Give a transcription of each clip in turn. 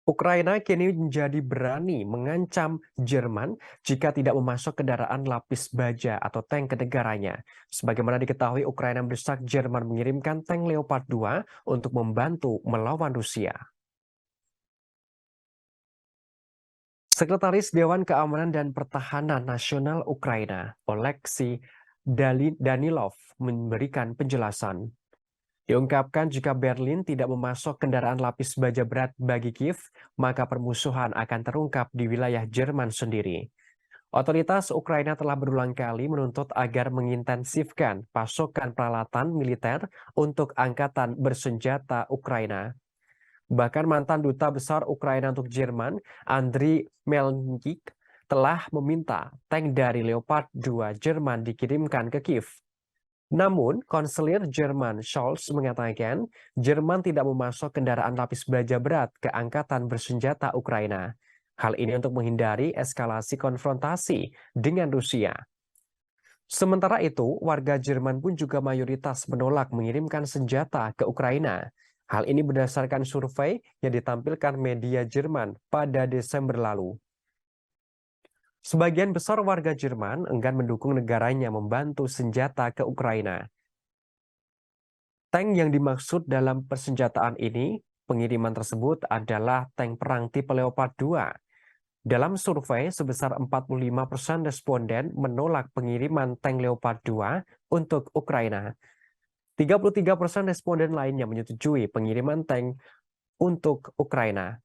Ukraina kini menjadi berani mengancam Jerman jika tidak memasok kendaraan lapis baja atau tank ke negaranya. Sebagaimana diketahui, Ukraina mendesak Jerman mengirimkan tank Leopard 2 untuk membantu melawan Rusia. Sekretaris Dewan Keamanan dan Pertahanan Nasional Ukraina, Oleksiy Danilov, memberikan penjelasan. Diungkapkan jika Berlin tidak memasok kendaraan lapis baja berat bagi Kiev, maka permusuhan akan terungkap di wilayah Jerman sendiri. Otoritas Ukraina telah berulang kali menuntut agar mengintensifkan pasokan peralatan militer untuk angkatan bersenjata Ukraina. Bahkan mantan duta besar Ukraina untuk Jerman, Andriy Melnyk, telah meminta tank dari Leopard 2 Jerman dikirimkan ke Kiev. Namun, konselir Jerman Scholz mengatakan Jerman tidak memasok kendaraan lapis baja berat ke angkatan bersenjata Ukraina. Hal ini untuk menghindari eskalasi konfrontasi dengan Rusia. Sementara itu, warga Jerman pun juga mayoritas menolak mengirimkan senjata ke Ukraina. Hal ini berdasarkan survei yang ditampilkan media Jerman pada Desember lalu. Sebagian besar warga Jerman enggan mendukung negaranya membantu senjata ke Ukraina. Tank yang dimaksud dalam persenjataan ini, pengiriman tersebut adalah tank perang tipe Leopard 2. Dalam survei, sebesar 45% responden menolak pengiriman tank Leopard 2 untuk Ukraina. 33% responden lainnya menyetujui pengiriman tank untuk Ukraina.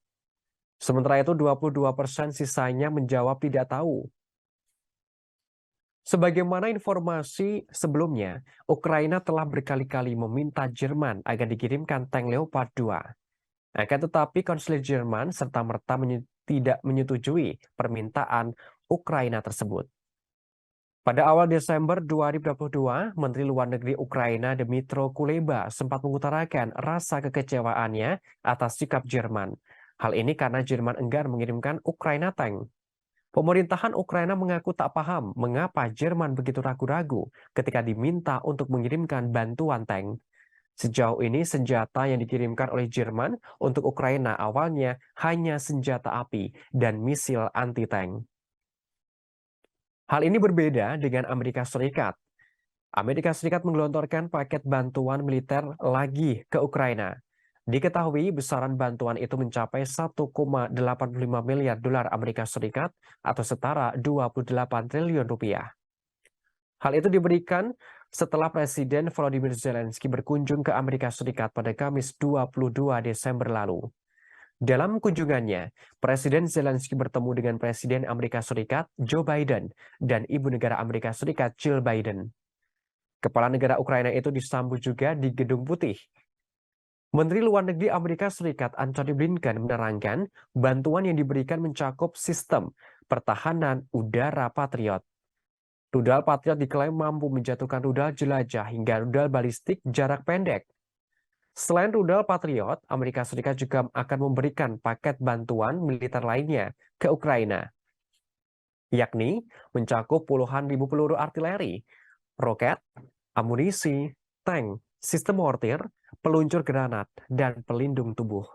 Sementara itu 22% sisanya menjawab tidak tahu. Sebagaimana informasi sebelumnya, Ukraina telah berkali-kali meminta Jerman agar dikirimkan tank Leopard 2. Akan tetapi konselir Jerman serta-merta tidak menyetujui permintaan Ukraina tersebut. Pada awal Desember 2022, Menteri Luar Negeri Ukraina Dmytro Kuleba sempat mengutarakan rasa kekecewaannya atas sikap Jerman. Hal ini karena Jerman enggan mengirimkan Ukraina tank. Pemerintahan Ukraina mengaku tak paham mengapa Jerman begitu ragu-ragu ketika diminta untuk mengirimkan bantuan tank. Sejauh ini senjata yang dikirimkan oleh Jerman untuk Ukraina awalnya hanya senjata api dan misil anti-tank. Hal ini berbeda dengan Amerika Serikat. Amerika Serikat menggelontorkan paket bantuan militer lagi ke Ukraina. Diketahui besaran bantuan itu mencapai 1,85 miliar dolar Amerika Serikat atau setara 28 triliun rupiah. Hal itu diberikan setelah Presiden Volodymyr Zelensky berkunjung ke Amerika Serikat pada Kamis 22 Desember lalu. Dalam kunjungannya, Presiden Zelensky bertemu dengan Presiden Amerika Serikat Joe Biden dan Ibu Negara Amerika Serikat Jill Biden. Kepala negara Ukraina itu disambut juga di Gedung Putih. Menteri Luar Negeri Amerika Serikat Antony Blinken menerangkan bantuan yang diberikan mencakup sistem pertahanan udara Patriot. Rudal Patriot diklaim mampu menjatuhkan rudal jelajah hingga rudal balistik jarak pendek. Selain rudal Patriot, Amerika Serikat juga akan memberikan paket bantuan militer lainnya ke Ukraina, yakni mencakup puluhan ribu peluru artileri, roket, amunisi, tank, sistem mortir, peluncur granat, dan pelindung tubuh.